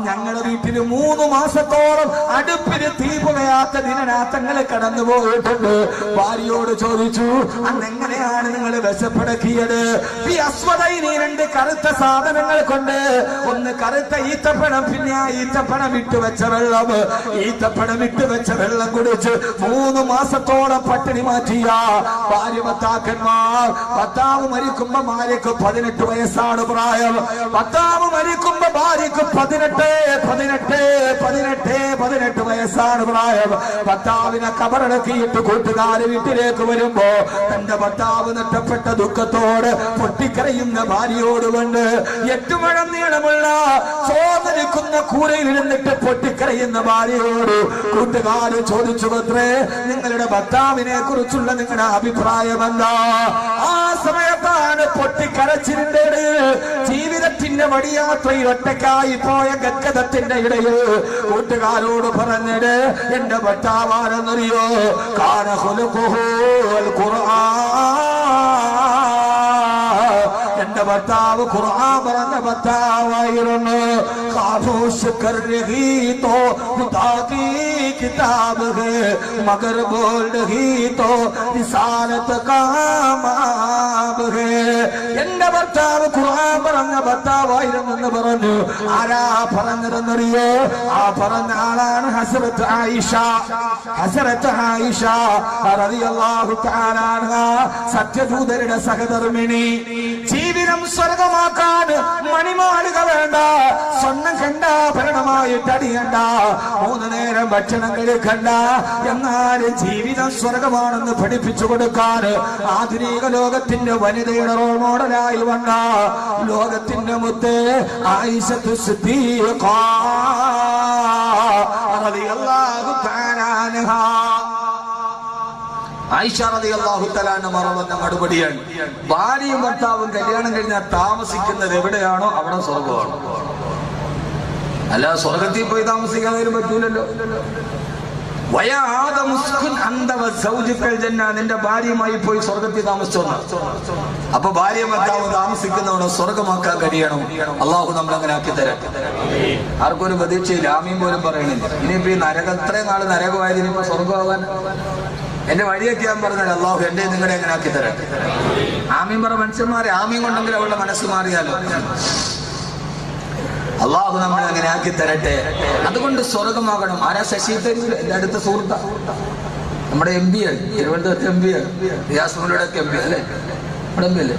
ഞങ്ങളുടെ വീട്ടിൽ 3 മാസത്തോളം അടുപ്പിന് തീ പുകയാത്ത ദിനരാത്രങ്ങൾ കടന്നു പോയിട്ടുണ്ട്. ഭാര്യയോട് ചോദിച്ചു, അന്നെങ്ങനെയാണ് നിങ്ങൾ വിശപ്പടക്കിയത്? ഈ അസ്വദൈനി 2 കറുത്ത സാധനങ്ങൾ കൊണ്ട്, ഒന്ന് കറുത്ത ഈത്തപ്പഴം, പിന്നെ ആ ഈത്തപ്പഴം ഇട്ടുവെച്ച വെള്ളം. ഈത്തപ്പഴം ഇട്ടുവെച്ച വെള്ളം കുടിച്ച് 3 മാസത്തോളം പട്ടിണി മാറ്റിയ ഭാര്യ ഭർത്താക്കന്മാർ. ഭർത്താവ് മരിക്കുമ്പോ ഭാര്യക്ക് 18 വയസ്സാണ് പ്രായം. ഭർത്താവ് മരിക്കുമ്പോ ഭാര്യക്ക് 18 വയസ്സാണ് പ്രായം. ഭർത്താവിനെ കബറടക്കിയിട്ട് കൂട്ടുകാര് വീട്ടിലേക്ക് വരുമ്പോ തന്റെ ഭർത്താവ് നഷ്ടപ്പെട്ട ദുഃഖത്തോട് പൊട്ടിക്കരയുന്ന ഭാര്യയോട് കൊണ്ട് 8 മുഴം നീളമുള്ള ചോദനിക്കുന്ന കൂരയിൽ ഇരുന്നിട്ട് പൊട്ടിക്കരയുന്ന ഭാര്യയോട് കൂട്ടുകാര് ചോദിച്ചു, അത്രേ നിങ്ങളുടെ ഭർത്താവിനെ കുറിച്ചുള്ള നിങ്ങളുടെ അഭിപ്രായമെന്താ? ആ സമയത്താണ് പൊട്ടിക്കരച്ചിരുന്നത്. ജീവിതത്തിന്റെ വടിയാത്രയിൽ ഒറ്റക്കായി പോയ ഗദ്ഗതത്തിന്റെ ഇടയിൽ കൂട്ടുകാരോട് പറഞ്ഞത്, എന്റെ ഭർത്താവാരെന്നറിയോ? കാന ഖുലുഖുൽ ഖുർആൻ. എന്റെ ഭർത്താവ് ഖുർആൻ പറഞ്ഞ ഭർത്താവായിരുന്നു. ഖാമോശ് കർ രഹി തോ ഖുദാ കി കിതാബ് ഹേ, മഗർ ബോൽ രഹി തോ റിസാലത്ത് കാ മാബ് ഹേ. എന്റെ ഭർത്താവ് ഖുർആൻ പറഞ്ഞ ഭർത്താവായിരുന്നെന്ന് പറഞ്ഞു. ആരാ പറഞ്ഞതെന്നറിയോ? ആ പറഞ്ഞ ആളാണ് ഹസ്രത്ത് ആയിഷ. ഹസ്രത്ത് ആയിഷ റളിയല്ലാഹു തആല അൻഹ, സത്യദൂതരുടെ സഹധർമ്മിണി. ജീവിതം സ്വർഗമാക്കാൻ മണിമാളിക വേണ്ട, സ്വർണ്ണം കണ്ട ഭരണമായിട്ട് അടിയണ്ട, 3 നേരം ഭക്ഷണം കഴിക്കണ്ട, എന്നാൽ ജീവിതം സ്വർഗമാണെന്ന് പഠിപ്പിച്ചു കൊടുക്കാൻ ആധുനിക ലോകത്തിന്റെ വനിതയുടെ റോൾ മോഡലായി വന്ന ലോകത്തിന്റെ മുത്ത് ആയിഷത്തു സിദ്ദീഖ റളിയല്ലാഹു തആല അൻഹ. ആയിഷ റളിയല്ലാഹു തആല അൻഹ പറഞ്ഞ മറുപടിയാണ്, ഭാര്യയും ഭർത്താവും കല്യാണം കഴിഞ്ഞാൽ താമസിക്കുന്നത് എവിടെയാണോ അവിടെ സ്വർഗമാണ്. അല്ല സ്വർഗത്തിൽ പോയി താമസിക്കാനും പറ്റൂലല്ലോ. നിന്റെ ഭാര്യയുമായി പോയി സ്വർഗത്തിൽ താമസിച്ചോന്ന. അപ്പൊ ഭാര്യ ഭർത്താവ് താമസിക്കുന്നവിടെ സ്വർഗമാക്കാൻ കഴിയണം. അള്ളാഹു നമ്മളങ്ങനെ ആക്കി തരാം. ആർക്കും ഒരു പ്രതീക്ഷയില്ല, ആമീൻ പോലും പറയണില്ല. ഇനിയിപ്പോ ഈ നരകം ഇത്രയും നാള് നരകമായത് ഇനിയിപ്പോ സ്വർഗമാകാൻ എന്റെ വഴിയൊക്കെ ഞാൻ പറഞ്ഞാൽ അള്ളാഹു എന്റെ നിങ്ങളെ എങ്ങനെ ആക്കി തരാം. ആമീൻ പറ മനുഷ്യന്മാരെ, ആമീൻ കൊണ്ടെങ്കിൽ അവളുടെ മനസ്സ് മാറിയാലോ. അള്ളാഹു നമ്മളെ അങ്ങനെ ആക്കി തരട്ടെ. അതുകൊണ്ട് സ്വർഗമാകണം. ആരാ? ശശി തരൂർ, എന്റെ അടുത്ത സുഹൃത്ത, നമ്മുടെ MP ആണ്, തിരുവനന്തപുരത്ത് MP ആണ്, റിയാസ്മോളുടെ ഒക്കെ MP അല്ലേ, നമ്മുടെ MP അല്ലേ?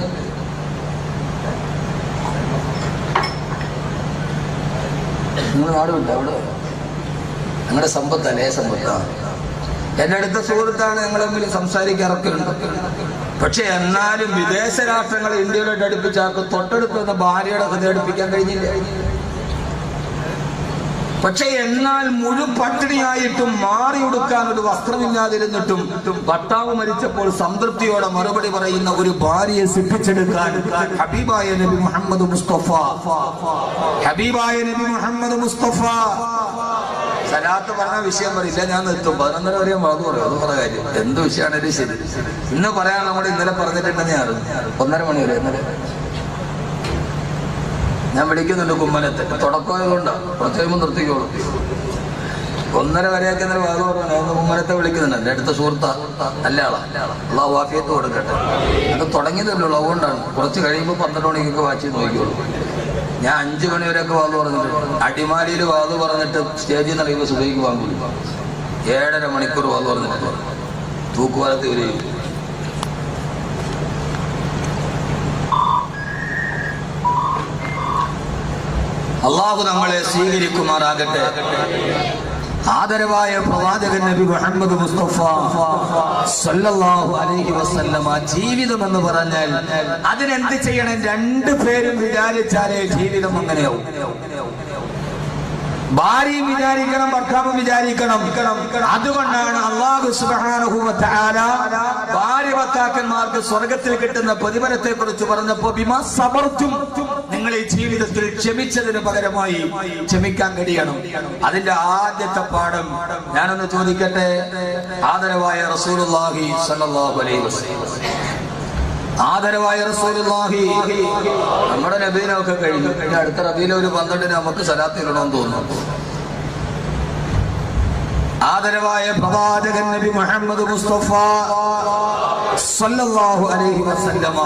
നിങ്ങൾ നാട് വിട്ട അവിടെ ഞങ്ങളുടെ സമ്പത്തല്ലേ, സമ്പത്താണ്. എന്റെ അടുത്ത സുഹൃത്താണ്, ഞങ്ങൾ തമ്മിൽ സംസാരിക്കാറൊക്കെയുണ്ട്. പക്ഷെ എന്നാലും വിദേശ രാഷ്ട്രങ്ങളെ ഇന്ത്യയിലോട്ട് അടുപ്പിച്ചാർക്ക് തൊട്ടടുത്ത് ഭാര്യയുടെ ഹൃദയം അടുപ്പിക്കാൻ കഴിഞ്ഞില്ല. പക്ഷെ എന്നാൽ മുഴുവൻ പട്ടിണിയായിട്ടും മാറി ഉടുക്കാൻ ഒരു വസ്ത്രമില്ലാതിരുന്നിട്ടും ഭർത്താവ് മരിച്ചപ്പോൾ സംതൃപ്തിയോടെ മറുപടി പറയുന്ന ഒരു ഭാര്യയെ സൃഷ്ടിച്ചെടുക്കാൻ ഹബീബായ നബി മുഹമ്മദ് മുസ്തഫ, ഹബീബായ നബി മുഹമ്മദ് മുസ്തഫ. സലാത്ത് പറഞ്ഞ വിഷയം പറയില്ല, ഞാൻ നിർത്തും. 11:30 വരെ വാദം പറയും. അത് പറഞ്ഞ കാര്യം എന്ത് വിഷയമാണേലും ശരി. ഇന്ന് പറയാൻ നമ്മൾ ഇന്നലെ പറഞ്ഞിട്ടുണ്ടെന്ന് ഞാൻ 1:30 മണി വരെ. ഇന്നലെ ഞാൻ വിളിക്കുന്നുണ്ട് കുമ്മനത്തെ, തുടക്കമായതുകൊണ്ടാണ്. കുറച്ച് കഴിയുമ്പോൾ നിർത്തിക്കോളും. 1:30 വരെയൊക്കെ ഇന്നലെ വാദം പറഞ്ഞു. ഞാൻ കുമ്മനത്തെ വിളിക്കുന്നുണ്ട്, എൻ്റെ അടുത്ത സുഹൃത്താ, നല്ല ആളാ. അള്ളാഹു ആഫിയത്ത് കൊടുക്കട്ടെ. അത് തുടങ്ങിയതല്ലോ, അതുകൊണ്ടാണ്. കുറച്ച് കഴിയുമ്പോൾ 12 മണിക്കൊക്കെ വാച്ച് നോക്കിക്കോളൂ. ഞാൻ 5 മണി വരെയൊക്കെ വാത് പറഞ്ഞിട്ട്, അടിമാലിയിൽ വാത് പറഞ്ഞിട്ട് സ്റ്റേജിൽ നിന്ന് അറിയുമ്പോൾ സുബൈക്ക് വാങ്ങി 7.5 മണിക്കൂർ വാത് പറഞ്ഞിട്ട് തൂക്കുപാലത്ത് വരെയും. അള്ളാഹു നമ്മളെ സ്വീകരിക്കുമാറാകട്ടെ. ആദരവായ പ്രവാചകൻ നബി മുഹമ്മദ് മുസ്തഫ സല്ലല്ലാഹു അലൈഹി വസല്ലമ ജീവിതം എന്ന് പറഞ്ഞാൽ അതിനെന്ത് ചെയ്യണം? രണ്ടു പേരും വിചാരിച്ചാലേ ജീവിതം അങ്ങനെയാവും. ഭാര്യയും വിചാരിക്കണം, ഭർത്താവും വിചാരിക്കണം. അതുകൊണ്ടാണ് അല്ലാഹു സുബ്ഹാനഹു വ തആല ഭാര്യ ഭർത്താക്കന്മാർക്ക് സ്വർഗത്തിൽ കിട്ടുന്ന പ്രതിഫലത്തെ കുറിച്ച് പറഞ്ഞപ്പോ ബിമാ സബർതും, നിങ്ങൾ ഈ ജീവിതത്തിൽ ക്ഷമിച്ചതിന് പകരമായി ക്ഷമിക്കാൻ കഴിയണം. അതിന്റെ ആദ്യത്തെ പാഠം ഞാനൊന്ന് ചോദിക്കട്ടെ. ആദരവായ റസൂലുള്ളാഹി സ്വല്ലല്ലാഹു അലൈഹി വസല്ലം, ആദരവായ റസൂലുള്ളാഹി, നമ്മുടെ നബീനൊക്കെ കഴിഞ്ഞു. അടുത്ത റബീല ഒരു 12 നമുക്ക് സലാത്ത് ഇടണമെന്ന് തോന്നുന്നു. ആദരവായ പ്രവാചകൻ നബി മുഹമ്മദ് മുസ്തഫ സല്ലല്ലാഹു അലൈഹി വസല്ലമ,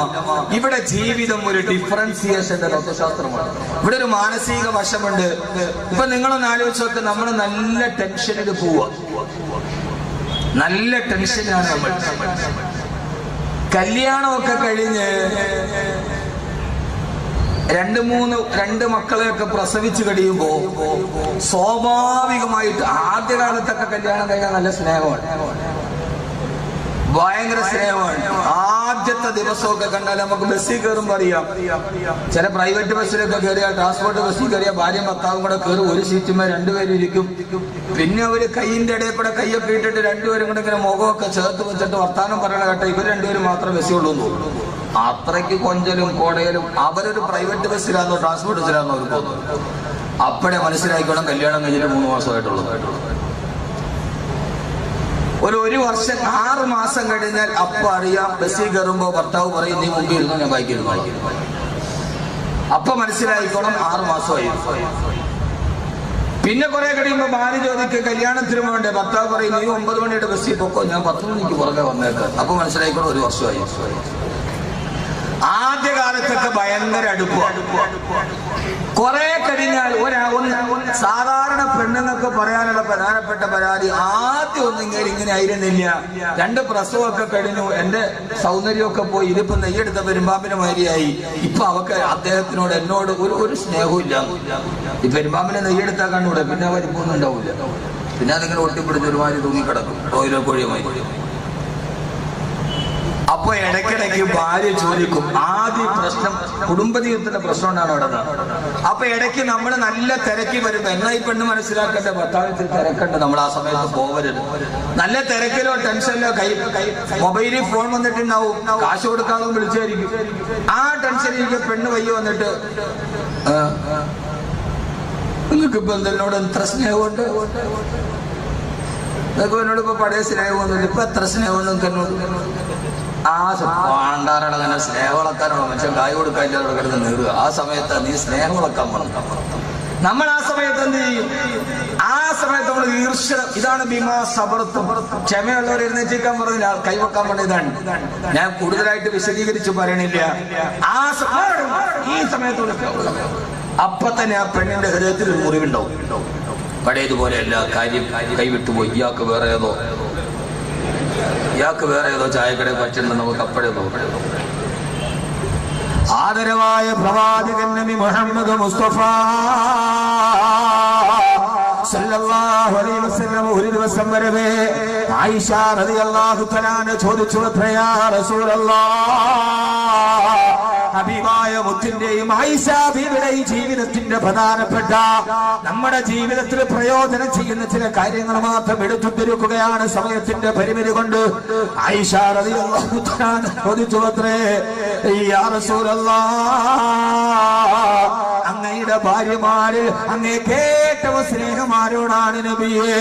ഇവിടെ ജീവിതം ഒരു ഡിഫറൻസിയേഷന്റെ തത്വശാസ്ത്രമാണ്. ഇവിടെ ഒരു മാനസിക വശമുണ്ട്. ഇപ്പൊ നിങ്ങളൊന്ന് ആലോചിച്ച് നോക്ക്, നമ്മൾ നല്ല ടെൻഷനിൽ പോവാ, നല്ല ടെൻഷനാണ് നമ്മൾ. കല്യാണമൊക്കെ കഴിഞ്ഞ് 2 മക്കളെയൊക്കെ പ്രസവിച്ചു കഴിയുമ്പോ സ്വാഭാവികമായിട്ട് ആദ്യകാലത്തൊക്കെ കല്യാണം കഴിഞ്ഞാൽ നല്ല സ്നേഹമാണ്, ഭയങ്കര സ്നേഹമാണ്. ആദ്യത്തെ ദിവസമൊക്കെ കണ്ടാൽ നമുക്ക് ബസ്സിൽ കയറുമ്പോൾ അറിയാം. ചില പ്രൈവറ്റ് ബസ്സിലൊക്കെ കയറിയാൽ, ട്രാൻസ്പോർട്ട് ബസ്സിൽ കയറിയാൽ ഭാര്യയും ഭർത്താവും കൂടെ കയറും. ഒരു സീറ്റുമേ 2 പേരും ഇരിക്കും. പിന്നെ അവര് കൈയിന്റെ ഇടയിൽ കൂടെ കൈയൊക്കെ ഇട്ടിട്ട് 2 പേരും കൂടെ ഇങ്ങനെ മുഖമൊക്കെ ചേർത്ത് വെച്ചിട്ട് വർത്താനം പറയണ കേട്ടോ, ഇവർ 2 പേരും മാത്രമേ ബസ്സിലുള്ളൂ എന്ന് തോന്നുന്നു. അത്രയ്ക്ക് കൊഞ്ചലും കോടയലും. അവരൊരു പ്രൈവറ്റ് ബസ്സിലാണോ ട്രാൻസ്പോർട്ട് ബസ്സിലാണോ അവർ പോകുന്നത്. അപ്പോഴേ മനസ്സിലാക്കിക്കോണം കല്യാണം കഴിഞ്ഞിട്ട് 3 മാസമായിട്ടുള്ളൂ. ഒരു വർഷം 6 മാസം കഴിഞ്ഞാൽ അപ്പൊ അറിയാം. ബസ്സിൽ കയറുമ്പോ ഭർത്താവ് പറയും, നീ മുമ്പിൽ ഇരുന്നു, ഞാൻ ബാക്കിയിരുന്നു. അപ്പൊ മനസ്സിലായിക്കോണം 6 മാസമായി. പിന്നെ കുറെ കഴിയുമ്പോ ഭാര്യ ചോദിക്കുക കല്യാണത്തിന് വേണ്ടേ, ഭർത്താവ് പറയും, നീ 9 മണിയുടെ ബസ്സിൽ പൊക്കോ, ഞാൻ 10 മണിക്ക് പുറകെ വന്നേക്കാം. അപ്പൊ മനസ്സിലായിക്കോണം 1 വർഷമായി. ആദ്യകാലത്തൊക്കെ ഭയങ്കര അടുപ്പമാണ്. കുറെ കഴിഞ്ഞാൽ സാധാരണ പെണ്ണുങ്ങൾക്ക് പറയാനുള്ള പ്രധാനപ്പെട്ട പരാതി, ആദ്യം ഒന്നും ഇങ്ങനെ ആയിരുന്നില്ല, 2 പ്രസവമൊക്കെ കഴിഞ്ഞു, എന്റെ സൗന്ദര്യമൊക്കെ പോയി, ഇതിപ്പോ നെയ്യെടുത്ത പെരുമ്പാമ്പിന് മാതിരിയായി. ഇപ്പൊ അവക്ക് അദ്ദേഹത്തിനോട് എന്നോട് ഒരു സ്നേഹവും ഇല്ല. ഈ പെരുമ്പാമ്പിനെ നെയ്യെടുത്താൽ കണ്ടൂടെ, പിന്നെ വലിപ്പൊന്നും ഉണ്ടാവില്ല. പിന്നെ അതിങ്ങനെ ഒട്ടിപ്പിടിച്ച് ഒരുമാതിരി തൂങ്ങിക്കിടക്കും, ബ്രോയിലർ കോഴിയുമായി. അപ്പൊ ഇടയ്ക്കിടയ്ക്ക് ഭാര്യ ചോദിക്കും, ആദ്യ പ്രശ്നം കുടുംബജീവിതത്തിന്റെ പ്രശ്നം ഉണ്ടാണ് അവിടെ. അപ്പൊ ഇടയ്ക്ക് നമ്മൾ നല്ല തിരക്കി വരുമ്പോ, എന്നാ ഈ പെണ്ണ് മനസ്സിലാക്കേണ്ട, ഭർത്താവിൽ തിരക്കണ്ട്, നമ്മൾ ആ സമയത്ത് പോവരുത്. നല്ല തിരക്കിലോ ടെൻഷനിലോ മൊബൈലിൽ ഫോൺ വന്നിട്ടുണ്ടാവും, കാശ് കൊടുക്കാതെ വിളിച്ചായിരിക്കും. ആ ടെൻഷനിലേക്ക് പെണ്ണ് വയ്യ വന്നിട്ട്, നിങ്ങൾക്കിപ്പോ എന്നോട് എത്ര സ്നേഹമുണ്ട്, നിങ്ങൾക്ക് എന്നോട് ഇപ്പൊ പഴയ സ്നേഹമൊന്നുമില്ല, ഇപ്പൊ എത്ര സ്നേഹം നിങ്ങൾക്ക് എന്നോട്. ആ ആണ്ടാറടങ്ങനെ സ്നേഹം വളർത്താനുള്ള മനുഷ്യൻ കായ് കൊടുക്കാനില്ലാതെ കിടന്ന് നേടുക. ആ സമയത്ത് നീ സ്നേഹം വളർത്താൻ പറഞ്ഞു. നമ്മൾ ആ സമയത്ത് എന്ത് ചെയ്യും? ആ സമയത്ത് നമ്മൾ ഈർഷ്യം. ഇതാണ് ബിമാ സബർത്തും. ക്ഷമയുള്ളവർ എഴുന്നേറ്റിക്കാൻ പറഞ്ഞില്ല, കൈവെക്കാൻ പറഞ്ഞ ഇതാണ്. ഞാൻ കൂടുതലായിട്ട് വിശദീകരിച്ച് പറയണില്ല. ഈ സമയത്തോട് അപ്പൊ തന്നെ ആ പെണ്ണിന്റെ ഹൃദയത്തിൽ ഒരു മുറിവുണ്ടാവും. പഴയതുപോലെയല്ല, കാര്യം കൈവിട്ടുപോയി, ഇയാൾക്ക് വേറെ ഏതോ ചായക്കടയിൽ പറ്റുന്നുണ്ട്, നമുക്ക് അപ്പോഴേ നോക്കണം. ആദരവായ പ്രവാചകൻ നബി മുഹമ്മദ് മുസ്തഫ സല്ലല്ലാഹു അലൈഹി വസല്ലം ഒരു ദിവസം വരവേ ആയിഷ റളിയല്ലാഹു തആല ചോദിച്ചു, യാ റസൂലല്ലാഹ്, ഹബീബായ മുത്തിന്റെയും ആയിഷ ബീവിയുടെയും ജീവിതത്തിന്റെ പ്രധാനപ്പെട്ട നമ്മുടെ ജീവിതത്തിൽ പ്രയോജനം ചെയ്യുന്ന ചില കാര്യങ്ങൾ മാത്രം എടുത്തുതിരിക്കുകയാണ് സമയത്തിന്റെ പരിമിതി കൊണ്ട്. ആയിഷ റളിയല്ലാഹു തആല ചോദിച്ചു, യാ റസൂലല്ലാഹ്, അങ്ങയുടെ ഭാര്യമാര് അങ്ങേക്ക് ഏറ്റവും സ്നേഹമാരോടാണ് നബിയെ.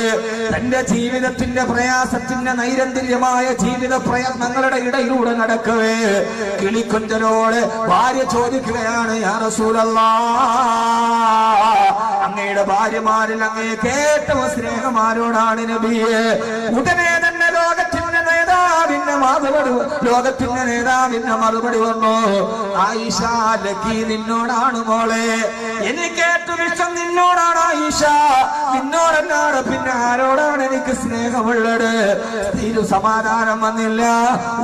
തന്റെ ജീവിതത്തിന്റെ പ്രയാസത്തിന്റെ നൈരന്തര്യമായ ജീവിത പ്രയത്നങ്ങളുടെ ഇടയിലൂടെ നടക്കവേ കിളിക്കൊഞ്ചലോട് ഭാര്യ ചോദിക്കുകയാണ്, യാ റസൂലല്ലാഹ്, അങ്ങയുടെ ഭാര്യമാരിൽ അങ്ങേക്ക് ഏറ്റവും സ്നേഹമാരോടാണ് നബിയെ. ഉടനെ തന്നെ ലോകത്തിന്റെ നേതാവിന്റെ മറുപടി വന്നു, ആയിഷ ലക്കി, നിന്നോടാണ് മോളെ, എനിക്ക് ഏറ്റവും ഇഷ്ടം നിന്നോടാണ് ആയിഷ, നിന്നോടല്ലാതെ പിന്നെ ആരോടാണ് എനിക്ക് എനിക്ക് സ്നേഹമുള്ളത്. തീരു സമാധാനം വന്നില്ല.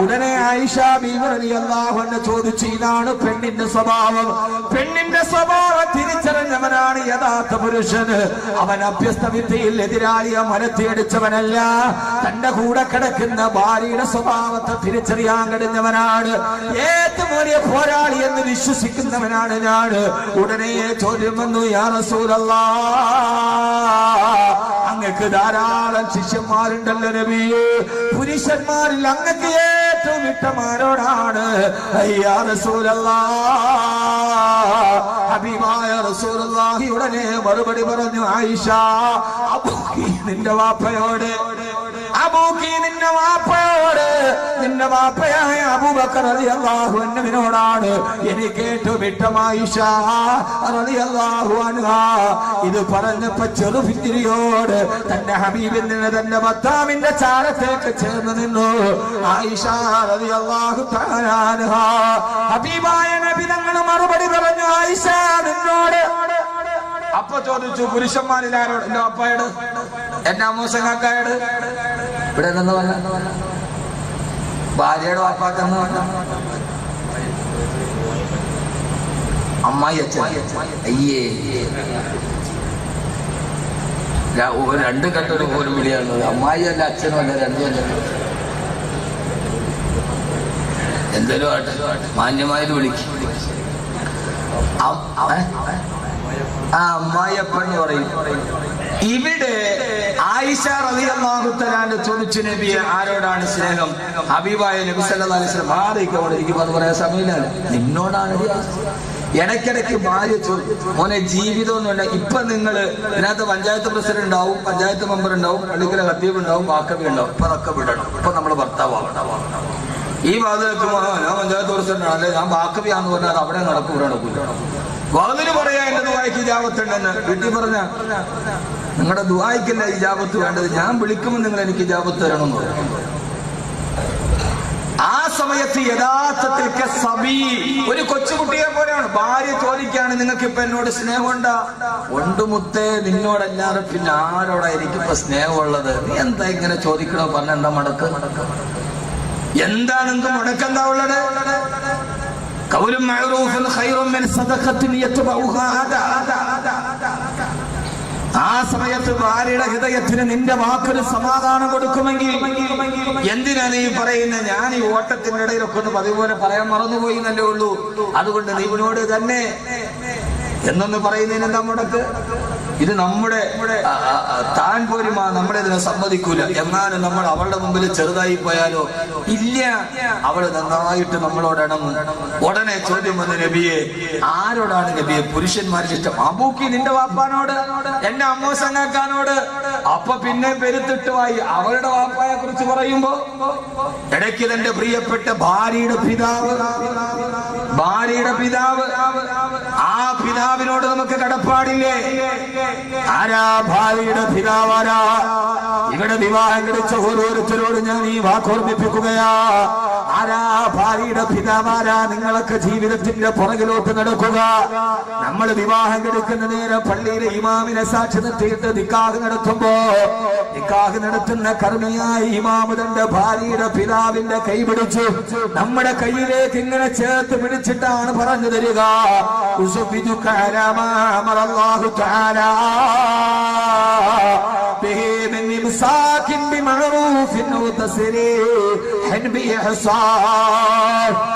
ഉടനെ ആയിഷ ബീവി റളിയല്ലാഹു അൻഹ ചോദിച്ചു, ഇതാണ് പെണ്ണിന്റെ സ്വഭാവം. പെണ്ണിന്റെ സ്വഭാവം തിരിച്ചറിഞ്ഞവനാണ് യഥാർത്ഥ പുരുഷന്. അവൻ അഭ്യസ്ത വിദ്യയിൽ എതിരാളിയെ മലത്തിയടിച്ചവനല്ല. തന്റെ കൂടെ കിടക്കുന്ന ഭാര്യയുടെ സ്വഭാവത്തെ തിരിച്ചറിയാൻ കഴിഞ്ഞവനാണ്. ഏറ്റവും വലിയ പോരാളി എന്ന് വിശ്വസിക്കുന്നവനാണ് ഞാൻ. ഉടനെ ചോദ്യം വന്നു, യാ റസൂലല്ലാഹ്, അങ്ങക്ക് ധാരാളം ശിഷ്യന്മാരുണ്ടല്ലോ നബിയേ, പുരുഷന്മാരിൽ അങ്ങക്ക് ഏറ്റവും ഇഷ്ടമാരോടാണ്? യാ റസൂലല്ലാഹ്, ഹബീബായ റസൂലുള്ളാഹി ഉടനെ മറുപടി പറഞ്ഞു, ആയിഷ, അബൂക്കി നിന്റെ വാപ്പയോട്, അബൂക്കി നിന്റെ വാപ്പയോട്, നിന്റെ വാപ്പയായ അബൂബക്കർ റളിയല്ലാഹു അൻഹുവിനോടാണ് എനിക്ക് ഏറ്റവും ഇഷ്ടം ആയിഷ റളിയല്ലാഹു അൻഹാ. ഇത് പറഞ്ഞപ്പോ ചെറുഭിത്തിരിയോട് തന്റെ ഹബീബിൽ നിന്ന് തന്റെ ഭർത്താവിന്റെ ചാരത്തേക്ക് ചേർന്ന് നിന്നു ആയിഷ റളിയല്ലാഹു തആല അൻഹാ. ഹബീബായ നബി തങ്ങൾ മറുപടി പറഞ്ഞു, ആയിഷ നിന്നോട്. അപ്പൊ ചോദിച്ചു, പുരുഷന്മാരിൽ ആരോട്? എന്റെ അപ്പായോട്, എന്റെ അമ്മൂസങ്ങാക്കായോട്. ഇവിടെ നിന്ന് വന്ന ഭാര്യയുടെ വാപ്പാക്കെന്ന് വന്ന അമ്മായി അച്ഛൻ. അയ്യേ, രണ്ട് കെട്ടൊരു പോലും വിളിയാണുള്ളത്. അമ്മായി അല്ല, അച്ഛനും അല്ല, രണ്ടുമല്ല. എന്തേലും ആട്ടെ, മാന്യമായിട്ട് വിളിക്കും. ആ അമ്മായിയപ്പന്ന് പറയും. ഇവിടെ ആയിഷ റളിയല്ലാഹു തആല ചോദിച്ചു, നബിയെ ആരോടാണ് സ്നേഹം? ഹബീബായ നബി സല്ലല്ലാഹു അലൈഹി വസല്ലം മാറിക്കോടെ ഇരിക്കും, അത് പറയാൻ സമയമില്ല. നിന്നോടാണ്. ഇടയ്ക്കിടയ്ക്ക് ഭാര്യ ചോദിച്ചു, മോനെ ജീവിതം ഒന്നുമില്ല. ഇപ്പൊ നിങ്ങള് ഇതിനകത്ത് പഞ്ചായത്ത് പ്രസിഡന്റ് ഉണ്ടാവും, പഞ്ചായത്ത് മെമ്പർ ഉണ്ടാവും, പള്ളിക്കല ഖത്തീബ് ഉണ്ടാവും, വാക്കബി ഉണ്ടാവും. ഇപ്പൊ അതൊക്കെ വിടണം. ഇപ്പൊ നമ്മള് ഭർത്താവാണ്. ഈ ഭാഗത്ത് ഞാൻ പഞ്ചായത്ത് പ്രസിഡന്റ് ആണല്ലേ, ഞാൻ വാക്കബിയാന്ന് പറഞ്ഞാൽ അവിടെ നടക്കൂല. ഗോതിന് പറയാ എന്റെ ദുആയ്ക്ക് ഇജാബത്തുണ്ടെന്ന്. വീട്ടിൽ പറഞ്ഞ നിങ്ങളുടെ ദുആയ്ക്കല്ല ഇജാബത്ത് വേണ്ടത്, ഞാൻ വിളിക്കുമ്പോൾ നിങ്ങൾ എനിക്ക് ഇജാബത്ത് തരണമെന്ന് പറഞ്ഞു. ആ സമയത്ത് യഥാർത്ഥത്തിൽ ഒരു കൊച്ചുകുട്ടിയെ പോലെയാണ്. ഭാര്യ ചോദിക്കാണ്, നിങ്ങൾക്ക് ഇപ്പൊ എന്നോട് സ്നേഹമുണ്ടാ? ഒണ്ടുമുത്തേ, നിന്നോടല്ലാതെ പിന്നെ ആരോടാ എനിക്കിപ്പോ സ്നേഹമുള്ളത്? നീ എന്താ ഇങ്ങനെ ചോദിക്കണോ? പറഞ്ഞ എന്താ മടക്ക്? എന്താണ് നിങ്ങൾക്ക് മുടക്കെന്താ ഉള്ളത്? ഖൗലുൻ മഅറൂഫുൻ ഖൈറുൻ മിൻ സദഖത്തിൻ യത്ബഉഹാ അദാ. ആ സമയത്ത് ഭാര്യയുടെ ഹൃദയത്തിന് നിന്റെ വാക്കൊരു സമാധാനം കൊടുക്കുമെങ്കിൽ എന്തിനാ നീ പറയുന്നത്? ഞാൻ ഈ ഓട്ടത്തിന്റെ ഇടയിലൊക്കെ ഒന്ന് പതിപോലെ പറയാൻ മറന്നുപോയി എന്നല്ലേ ഉള്ളൂ. അതുകൊണ്ട് നീ ഇവനോട് തന്നെ എന്നൊന്ന് പറയുന്നതിന് എന്താ മുടക്ക്? ഇത് നമ്മുടെ താൻ പോരുമാ, നമ്മളെ ഇതിനെ സമ്മതിക്കൂല. എന്നാലും നമ്മൾ അവളുടെ മുമ്പിൽ ചെറുതായി പോയാലോ? ഇല്ല, അവള് നന്നായിട്ട് നമ്മളോട് ഇണങ്ങും. ഉടനെ ചോദ്യം വന്ന്, നബിയെ ആരോടാണ് നബിയെ പുരുഷന്മാർക്ക് ഇഷ്ടം? അബൂക്കി നിന്റെ വാപ്പാനോട്, എന്റെ അമ്മോസങ്ങാക്കാനോട്. അപ്പൊ പിന്നെ പെരുത്തിട്ടുമായി അവളുടെ വാപ്പായെ കുറിച്ച് പറയുമ്പോ ഇടയ്ക്ക് തന്റെ പ്രിയപ്പെട്ട ഭാര്യയുടെ പിതാവ്, ആ പിതാവിനോട് നമുക്ക് കടപ്പാടില്ലേ? ആരാ ഭാര്യയുടെ പിതാവാരാ? ഇവിടെ വിവാഹം കഴിച്ച ഓരോരുത്തരോട് ഞാൻ ഈ വാക്കോർമ്മിപ്പിക്കുകയാ. ആരാ ഭാര്യയുടെ പിതാവാരാ? നിങ്ങളൊക്കെ ജീവിതത്തിന്റെ പുറകിലോട്ട് നടക്കുക. നമ്മൾ വിവാഹം കഴിക്കുന്ന നേരം പള്ളിയിലെ ഇമാമിനെ സാക്ഷി നിർത്തിയിട്ട് നിക്കാഹ് നടത്തുമ്പോ നിക്കാഹ് നടത്തുന്ന കർമ്മിയായ ഇമാമ് തന്റെ ഭാര്യയുടെ പിതാവിന്റെ കൈ പിടിച്ചു നമ്മുടെ കയ്യിലേക്ക് ഇങ്ങനെ ചേർത്ത് പിടിച്ചിട്ടാണ് പറഞ്ഞു തരിക, അല്ലാഹു തആല بمعروف وتسريح بإحسان.